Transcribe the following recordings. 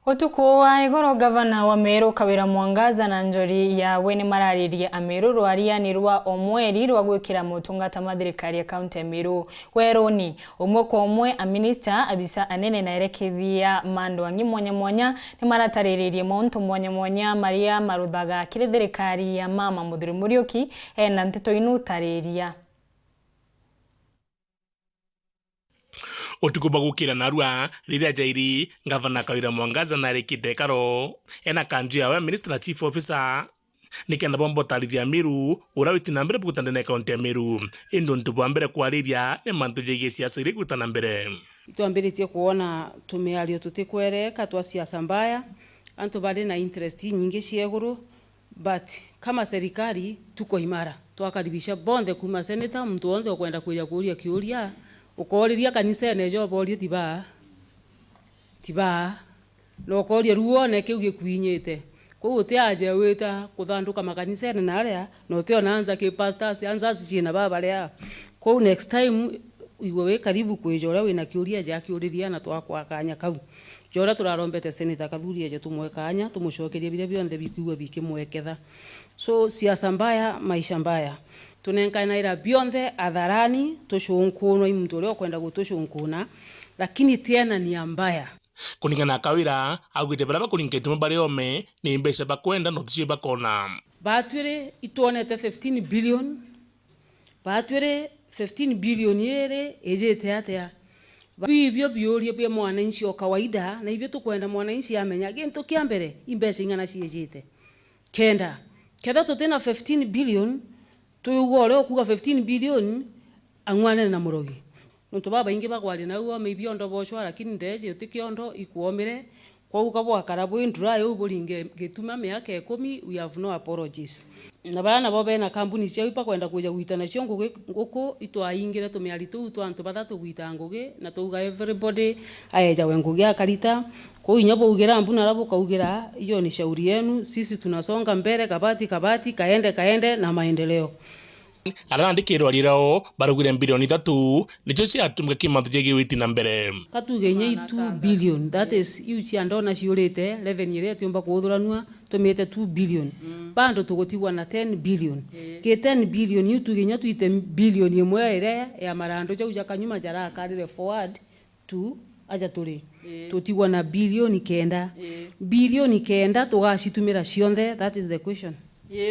Utuku wa igoro gavana wa Meru Kawira Mwangaza na Njori yawe ni mararirie Ameru rwarianirwa omweri rwa gwikira mutungata mathirikari ya kaunti ya Meru weroni umwe kwa umwe a minister abisa anene na erekithia mando angi mwanya ni maratariririe montu mwanya maria maruthaga kiri thirikari ya Mama Muthuri Muriuki na nteto inu tariria Utuku bagukira narua riria jairi gavana Kawira Mwangaza na rekite karo ena kanju yawe minister na chief officer nikenda bombo tariria Meru urawiti na mbere bukutana na kaunti ya Meru indo ntubu mbere kwariria ne mantu jege siasa iri kutana mbere tuambiritie kuona tumeario tutikwereka twa siasa mbaya antu bali na interest nyingi cieguru but kama serikali tuko imara twakaribisha bonde kuma senator mtu wonde kwenda kuja kuria kiuria ukoriria kanisa nejo borie tiba no koria ruone kiu gikuinyite ko uti aje wita kuthanduka makanisa na aria no te onaanza ki pastors anza cina baba ria ko next time iwe karibu kwijora wina kiuria ja kiuriria na twakwa kanya kau jora turarombete senator kathuria je tumwe kanya tumucokerie bire bionde bikuwa bikimweketha so siasa mbaya maisha mbaya tunenkaina ira bionde adharani tushunkuno imuntu uri okwenda gutushunkuna lakini tena ni mbaya kuningana Kawira augite baraba kulinketuma bari ome ni mbesha bakwenda no tuchie bakona batwire ituonete 15 billion batwire 15 billion yere ejete atia bibyo byorie bya mwananchi o kawaida na ibyo tukwenda mwananchi amenya gento kiambere imbesa ingana ciejete kenda tutena 15 billion tuyugore okuga 15 billion angwane na murogi nto baba ingi bagwali na uwa mebiondo boshwa lakini ndeje utikiondo ikuomire kwa ukabwa karabo indra yo bulinge getuma miaka 10 we have no apologies na bana bobe na kampuni cia ipa kwenda kuja guitana cio nguku itwaingire tumiari tu twantu bathatu guita ngugi na tuga everybody ayeja wengugi akarita kwa hiyo nyabo ugira mbuna rabo kaugira hiyo ni shauri yenu sisi tunasonga mbele kabati kaende na maendeleo arandikirwa rirao barugire bilioni 3 nicho ciatumga kimantu jegi witi na mbere katugenye 2 billion that is you ci andona ciurite 11 yere tiomba kuuthuranua tumite 2 billion bando tugotigwa na 10 billion ke 10 billion you tugenya tuite billion imwe ire ya marando ja kanyuma jara akarire forward to aja turi tutigwa na bilioni kenda tugacitumira cionthe that is the question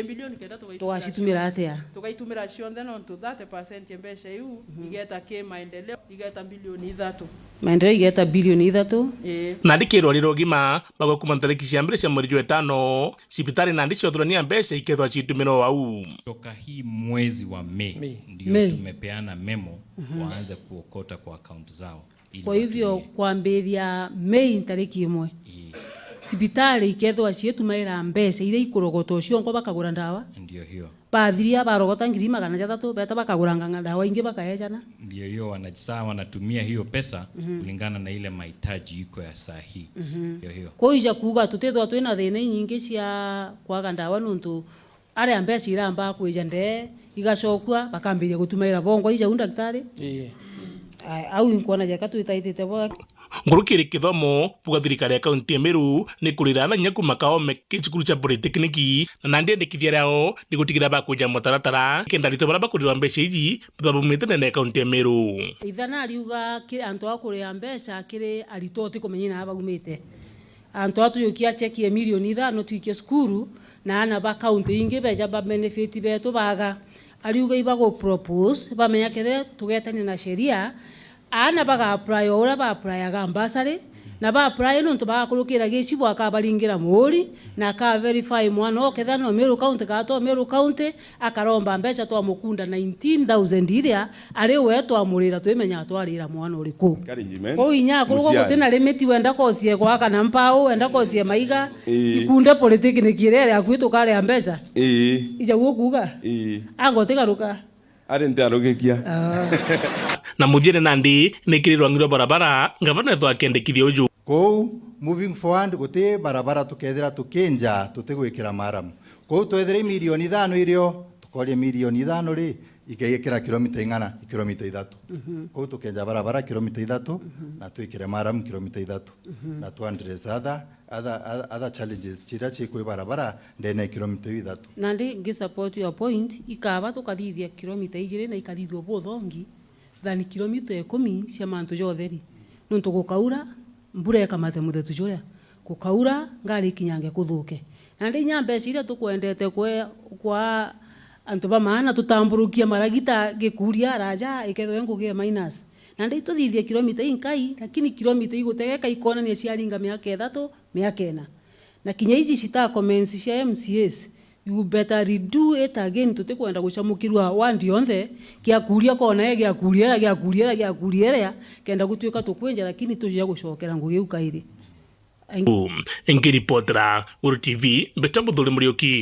bilioni kenda tugacitumira atia tugaitumira cionthe no to 30% mbesha yu igeta ke maendeleo igeta bilioni 3 maendeleo igeta bilioni 3 na ndikirwa riro gima bago kumantariki cia mbere cia mweri wa 5 sipitali na ndicio thurania mbesha ikethwa citumiro au toka hii mwezi wa Mei ndio tumepeana memo waanze kuokota kwa account zao. Kwa hivyo kuambiria Mei tariki 1 sipitali ikethwa cietu maira mbesa ile ikurogoto cio ngo bakagura ndawa ndio hiyo padhiria barogota ngiri 300 beta bakagura nganga ndawa ingi bakaejana ndio hiyo wanatumia hiyo pesa kulingana na ile mahitaji iko ya saa hii ndio hiyo kwa hiyo kuga tutethwa twina thina nyingi cia kwaga ndawa nuntu are ambesa iramba kweja nde igacokwa bakambiria gutumaira bongo ija daktari au inkona jaka tuitaitete bwa ngurukiri kithomo puga thirikari ya kaunti ya Meru ni kurirana nyaku makao mekicukuru cha polytechniki na nandi ndikithia rao ni gutigira bakuja mutaratara kenda rito baraba kurirwa mbesha iji babumite na kaunti ya Meru ithana ariuga antu akuria mbesha kiri aritoti kumenyina abagumite antu atuyukia cheki ya milioni 5 tuikie skuru na ana ba kaunti ingi beja ba benefit betu baga ariuga ibago propose bamenya kede tugetani na sheria ana baga apply ora ba apply ga ambassador na ba apply no to ba kulukira gici bwa ka balingira muri na ka verify mwana oketha no Meru county ka to Meru county akaromba mbeca twa mukunda 19000 iria ari wetu amurira twimenya twarira mwana uriku ko inya kurugo gutena limit wenda kocie kwa kana mpao wenda kocie maiga ikunde polytechnic ire akwitu kare mbeca ija gukuga angotigaruka ari ntarogekia na mujire nandi nikirirwa ngiro barabara gavana thwa kendekithia uju ko moving forward guti barabara tukethira tukinja tutigwikira maramu ko twethire milioni 5 irio tukorie milioni 5 ri igekira kilomita ingana kilomita 3 ko tukenja barabara kilomita 3 na twikire maram kilomita 3 na tuandress other challenges chira chikwe barabara ndene kilomita 3 nandi ngi support your point ikaba tukathithia kilomita 2 na ikathithio bothongi than kilomita 10 cia mantu jotheri nuntu gukaura mbura ekamate muthetu juria gukaura ngari kinyange kuthuke nandi nyambe ciria tukwendete kwa antu ba maana tutamburukia maragita gikuria raja ikethwe ngugie minus nandi tuthithia kilomita inkai lakini kilomita igutegeka ikona ni ciaringa miaka 3 miaka 4 na kinya ici cita comments cia MCAs you better redo it again tutikwenda gucamukirwa wandi yonthe kia kuria kona gia kuria kenda gutuika tukwenja lakini tujia gucokera ngugi ukaire ngiripotera Uru TV Betambo Muriuki.